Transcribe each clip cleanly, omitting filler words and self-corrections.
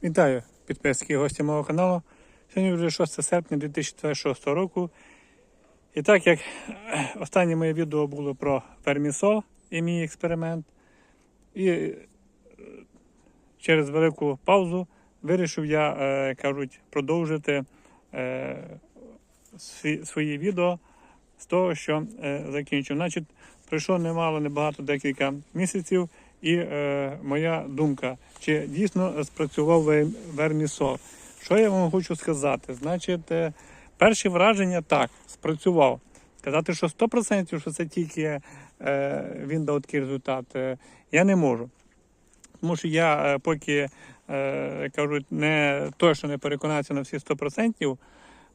Вітаю підписники і гості мого каналу. Сьогодні вже 6 серпня 2026 року. І так як останнє моє відео було про вермісол і мій експеримент, і через велику паузу вирішив я, продовжити свої відео з того, що закінчив. Значить, пройшло небагато, декілька місяців, і моя думка, чи дійсно спрацював вермісол. Що я вам хочу сказати? Значить, перші враження так, спрацював. Сказати, що 100%, що це тільки він дав такий результат, я не можу. Тому що я поки, не точно не переконався на всі 100%,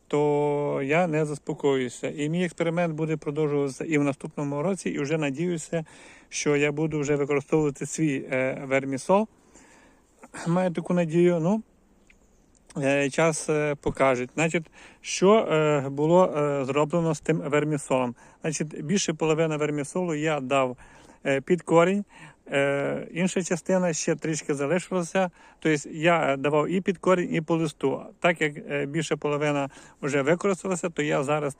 то я не заспокоюся. І мій експеримент буде продовжуватися і в наступному році, і вже надіюся, що я буду вже використовувати свій вермісол. Маю таку надію, час покаже. Значить, що було зроблено з тим вермісолом? Значить, більше половини вермісолу я дав під корінь, інша частина ще трішки залишилася. Тобто я давав і під корінь, і по листу. Так як більше половина вже використалася, то я зараз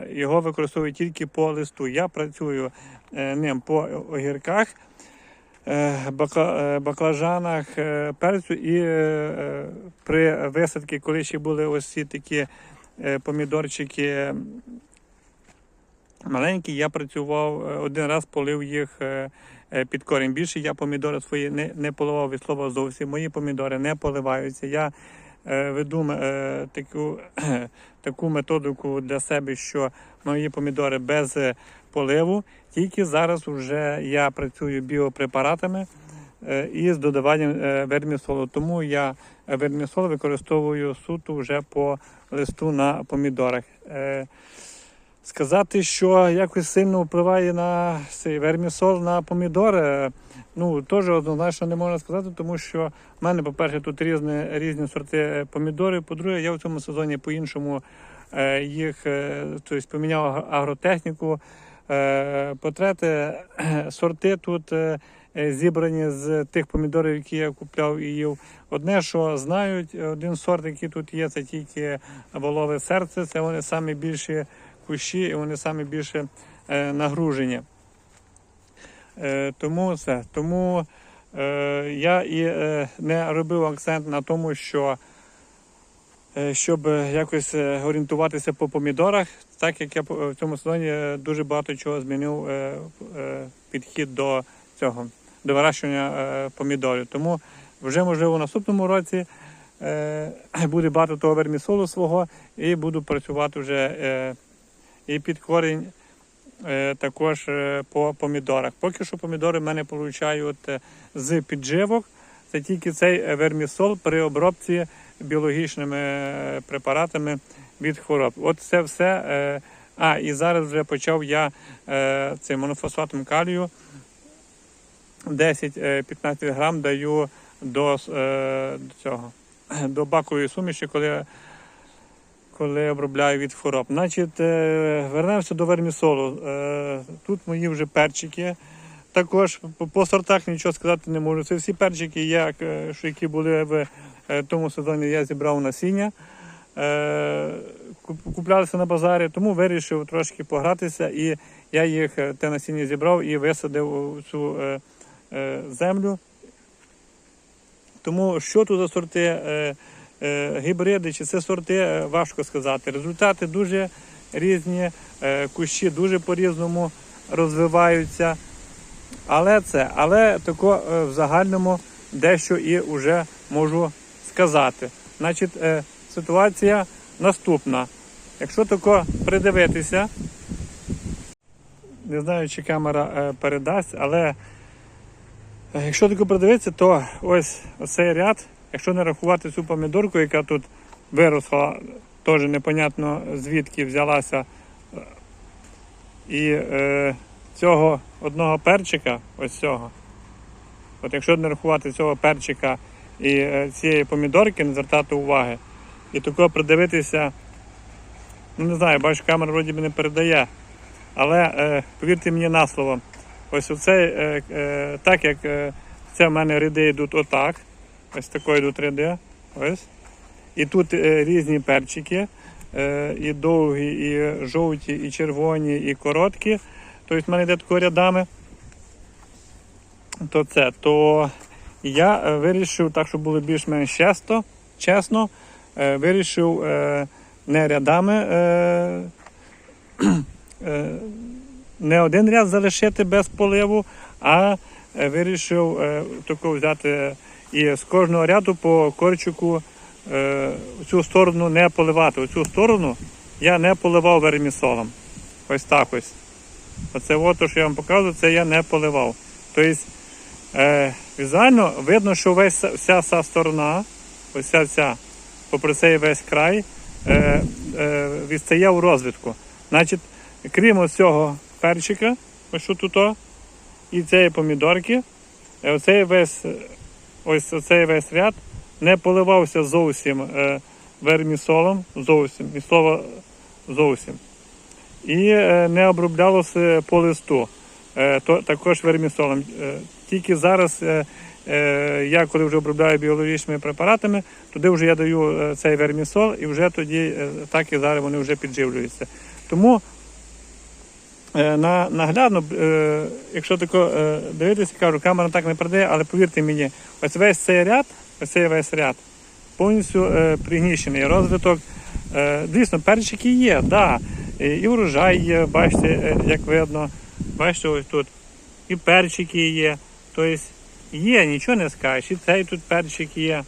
його використовую тільки по листу. Я працюю ним по огірках, баклажанах, перцю, і при висадці, коли ще були ось ці такі помідорчики маленькі, я працював один раз, полив їх під корінь. Більше я помідори свої не поливав від слова зовсім. Мої помідори не поливаються. Я веду таку методику для себе, що мої помідори без поливу. Тільки зараз вже я працюю біопрепаратами і з додаванням вермісолу. Тому я вермісол використовую суто вже по листу на помідорах. Сказати, що якось сильно впливає на цей вермісол на помідори, теж однозначно не можна сказати, тому що в мене, по-перше, тут різні сорти помідорів, по-друге, я в цьому сезоні по-іншому їх, поміняв агротехніку. По-третє, сорти тут зібрані з тих помідорів, які я купляв і їв. Одне, що знають, один сорт, який тут є, це тільки волове серце, це вони самі більші кущі, і вони самі більше нагружені. Тому я і не робив акцент на тому, щоб якось орієнтуватися по помідорах, так як я в цьому сезоні дуже багато чого змінив підхід до вирощування помідорів. Тому вже, можливо, в наступному році буде багато того вермісолу свого, і буду працювати вже і під корінь також по помідорах. Поки що помідори в мене получають з підживок. Це тільки цей вермісол при обробці біологічними препаратами від хвороб. От це все. І зараз вже почав я цим монофосфатом калію 10-15 грам даю до бакової суміші, коли обробляю від хвороб. Значить, вернемося до вермісолу. Тут мої вже перчики. Також по сортах нічого сказати не можу. Це всі перчики, які були в тому сезоні, я зібрав насіння. Куплялися на базарі, тому вирішив трошки погратися, і я їх, те насіння зібрав і висадив у цю землю. Тому що тут за сорти, гібриди, чи це сорти, важко сказати. Результати дуже різні, кущі дуже по-різному розвиваються. Але тако в загальному дещо і вже можу сказати. Значить, ситуація наступна. Якщо тако придивитися, не знаю, чи камера передасть, але якщо тако придивитися, то ось цей ряд, якщо не рахувати цю помідорку, яка тут виросла, теж непонятно звідки взялася, і цього одного перчика, ось цього, от якщо не рахувати цього перчика і цієї помідорки, не звертати уваги, і такого придивитися, не знаю, бачу, камера вроді би не передає, але повірте мені на слово, ось оцей, так як це в мене ряди йдуть отак, Ось такої до 3D. Ось. І тут різні перчики. І довгі, і жовті, і червоні, і короткі. Тобто в мене йде тако рядами. То я вирішив, так, щоб було більш-менш чесно, вирішив не рядами, не один ряд залишити без поливу, а вирішив тако взяти і з кожного ряду по корчику цю сторону не поливати. Оцю сторону я не поливав вермісолом. Ось так ось. Оце от, що я вам показую, це я не поливав. Тобто, візуально видно, що вся ця сторона, ось ця, попри цей весь край, відстає у розвитку. Значить, крім ось цього перчика, ось що тут, і цієї помідорки, оцей весь ряд не поливався зовсім вермісолом, зовсім. І не оброблялося по листу, також вермісолом. Тільки зараз я, коли вже обробляю біологічними препаратами, туди вже я даю цей вермісол, і вже тоді, так і зараз вони вже підживлюються. Тому наглядно, якщо тако дивитися, кажу, камера так не передає, але повірте мені, ось весь цей ряд повністю пригніщений. Розвиток, дійсно, перчики є, да, і врожай є, бачите, як видно, бачите, ось тут і перчики є, тобто є, нічого не скажеш, і цей тут перчик є,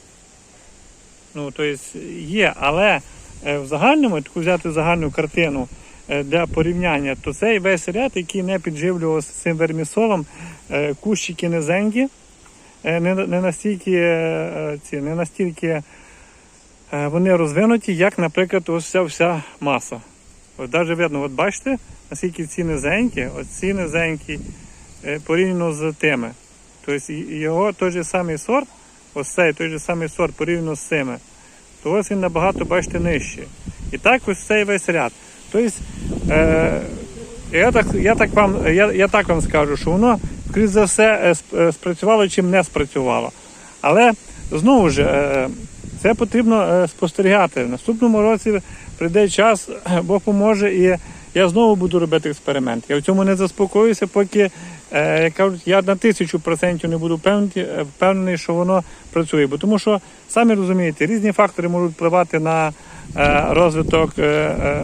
ну, тобто є, але в загальному, таку взяти загальну картину для порівняння, то цей весь ряд, який не підживлювався цим вермісолом, кущики низенькі, не настільки вони розвинуті, як, наприклад, ось ця вся маса. От навіть видно, от бачите, наскільки ці низенькі, порівняно з тими. Тобто його той же самий сорт, ось цей той же самий сорт порівняно з цими, то ось він набагато, бачите, нижчий. І так ось цей весь ряд. Тобто, я так вам скажу, що воно, скоріше за все, спрацювало, чим не спрацювало. Але, знову ж, це потрібно спостерігати. В наступному році прийде час, Бог поможе, і я знову буду робити експеримент. Я в цьому не заспокоюся, поки, як кажуть, я на 1000% не буду впевнений, що воно працює. Бо тому що, самі розумієте, різні фактори можуть впливати на розвиток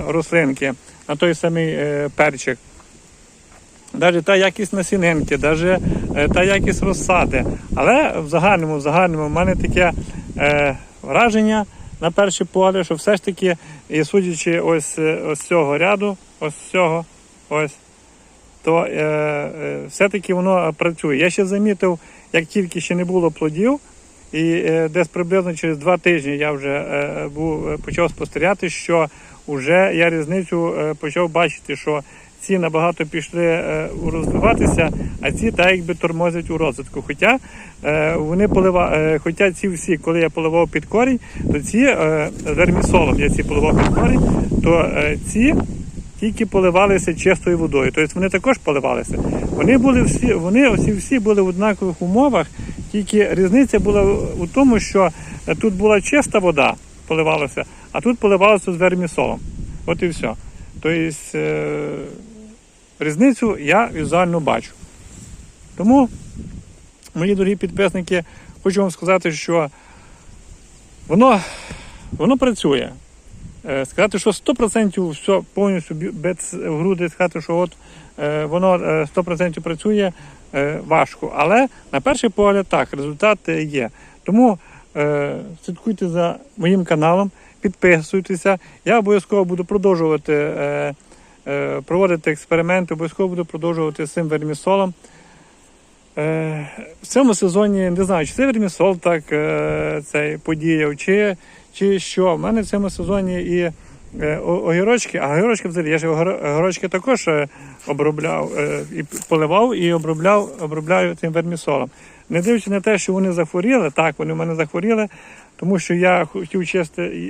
рослинки, на той самий перчик. Навіть та якість насінинки, навіть та якість розсади. Але в загальному в мене таке враження на перший погляд, що все ж таки, і судячи ось цього ряду, то все-таки воно працює. Я ще замітив, як тільки ще не було плодів, і десь приблизно через 2 тижні я вже почав спостерігати, що вже я різницю почав бачити, що ці набагато пішли розвиватися, а ці так якби тормозять у розвитку. Хоча ці всі, коли я поливав під корінь, то ці вермісолом я ці поливав під корінь, то ці тільки поливалися чистою водою. Тобто вони також поливалися. Вони всі були в однакових умовах, тільки різниця була у тому, що тут була чиста вода, поливалася, а тут поливалося з вермісолом. От і все. Тобто різницю я візуально бачу. Тому, мої дорогі підписники, хочу вам сказати, що воно працює. Сказати, що 100% все повністю без груди, сказати, що от воно 100% працює, важко. Але на перший погляд так, результат є. Тому слідкуйте за моїм каналом, підписуйтеся. Я обов'язково буду продовжувати проводити експерименти, обов'язково буду продовжувати з цим вермісолом. В цьому сезоні, не знаю, чи це вермісол так цей подіяв, чи що. В мене в цьому сезоні і огірочки, а огірочки взагалі, я ж огірочки також обробляв, і поливав, і обробляю цим вермісолом. Не дивлячись на те, що вони захворіли, так, вони в мене захворіли, тому що я хотів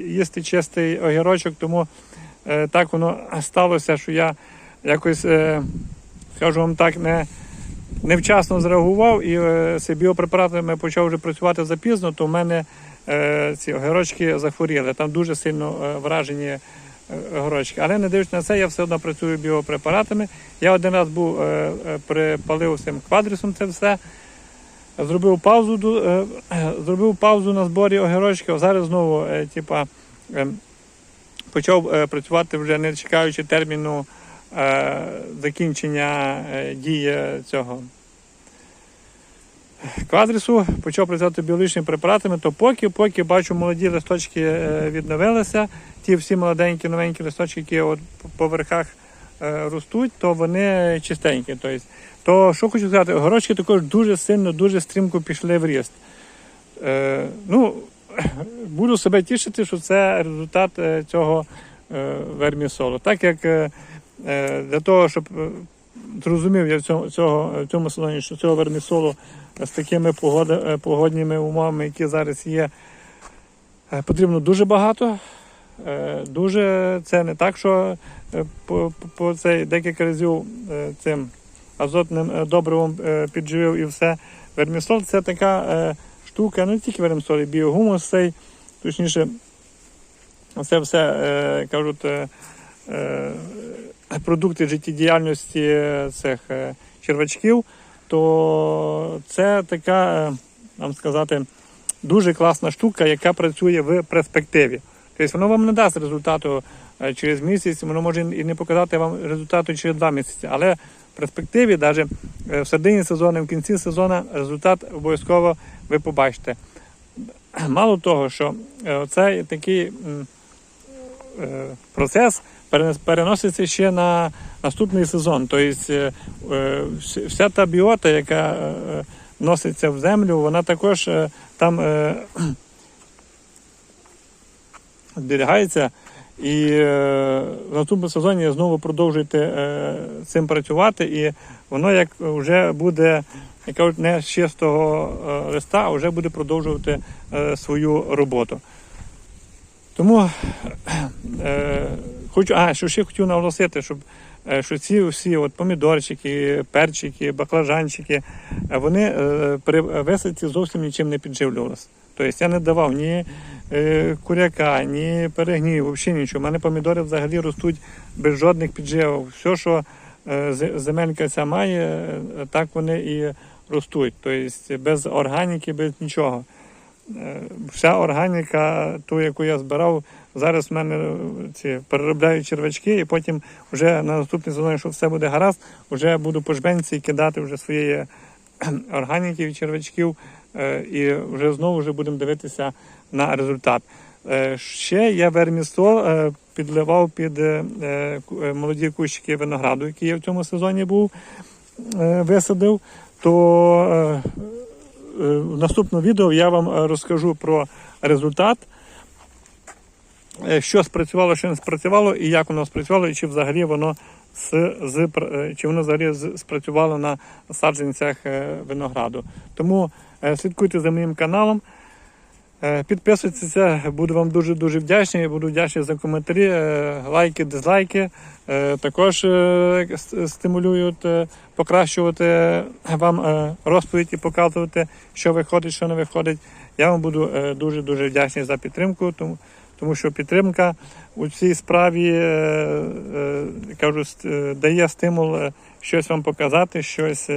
їсти чистий огірочок, тому так воно сталося, що я якось, скажу вам так, невчасно зреагував і з біопрепаратами почав вже працювати запізно, то в мене ці огірочки захворіли. Там дуже сильно вражені огірочки. Але не дивлячись на це, я все одно працюю біопрепаратами. Я один раз був, припалив цим квадрісом це все, зробив паузу на зборі огірочків, а зараз знову почав працювати вже не чекаючи терміну закінчення дії цього квадрісу, почав працювати біологічними препаратами, то поки бачу, молоді листочки відновилися, ті всі молоденькі, новенькі листочки, які от по верхах ростуть, то вони чистенькі. То що хочу сказати, огірочки також дуже сильно, дуже стрімко пішли в ріст. Буду себе тішити, що це результат цього вермісолу. Так як для того, щоб зрозумів я в цьому сезоні, що цього вермісолу з такими погодніми умовами, які зараз є, потрібно дуже багато. Це не так, що по цей декілька разів цим азотним добривом підживив і все. Вермісол – це така штука, не тільки вермісол, і біогумус цей, точніше, це все, кажуть, продукти життєдіяльності цих червачків, то це така, нам сказати, дуже класна штука, яка працює в перспективі. Тобто воно вам не дасть результату через місяць, воно може і не показати вам результату через 2 місяці, але в перспективі, навіть в середині сезону, в кінці сезону, результат обов'язково ви побачите. Мало того, що цей такий процес переноситься ще на наступний сезон. Тобто вся та біота, яка носиться в землю, вона також там зберігається. І в наступному сезоні знову продовжуєте цим працювати, і воно як вже буде, як кажуть, не з чистого листа, а вже буде продовжувати свою роботу. Тому що ще хотів наголосити, що ці всі помідорчики, перчики, баклажанчики, вони при висадці зовсім нічим не підживлювалися. Тобто я не давав ні куряка, ні перегнію, взагалі нічого. У мене помідори взагалі ростуть без жодних підживок. Все, що земелька ця має, так вони і ростуть. Тобто без органіки, без нічого. Вся органіка, ту, яку я збирав, зараз в мене переробляють червачки, і потім вже на наступний сезон, якщо все буде гаразд, вже буду по жбенці кидати вже своєї органіки від червачків, і вже знову будемо дивитися на результат. Ще я вермісол підливав під молоді кущики винограду, які я в цьому сезоні висадив, то в наступному відео я вам розкажу про результат, що спрацювало, що не спрацювало, і як воно спрацювало, і чи взагалі воно спрацювало на саджанцях винограду. Тому слідкуйте за моїм каналом, підписуйтеся, буду вам дуже-дуже вдячний, буду вдячний за коментарі, лайки, дизлайки, також стимулюють покращувати вам розповідь і показувати, що виходить, що не виходить. Я вам буду дуже-дуже вдячний за підтримку, тому що підтримка у цій справі, кажу, дає стимул щось вам показати, щось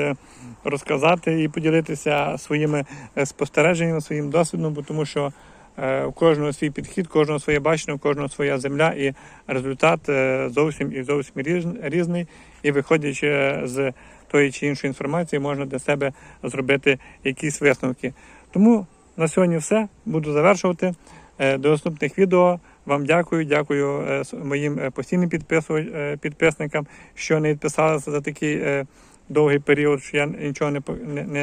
розказати і поділитися своїми спостереженнями, своїм досвідом, тому що у кожного свій підхід, у кожного своє бачення, у кожного своя земля, і результат зовсім різний. І виходячи з тої чи іншої інформації, можна для себе зробити якісь висновки. Тому на сьогодні все. Буду завершувати. До наступних відео. Вам дякую моїм постійним підписникам, що не відписалися за такий довгий період, що я нічого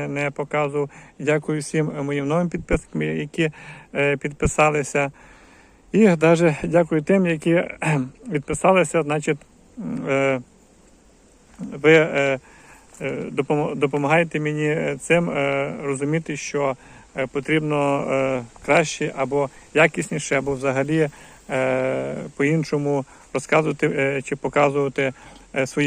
не показував. Дякую всім моїм новим підписникам, які підписалися. І навіть дякую тим, які відписалися, значить, ви допомагаєте мені цим розуміти, що потрібно краще або якісніше, або взагалі по-іншому розказувати чи показувати свої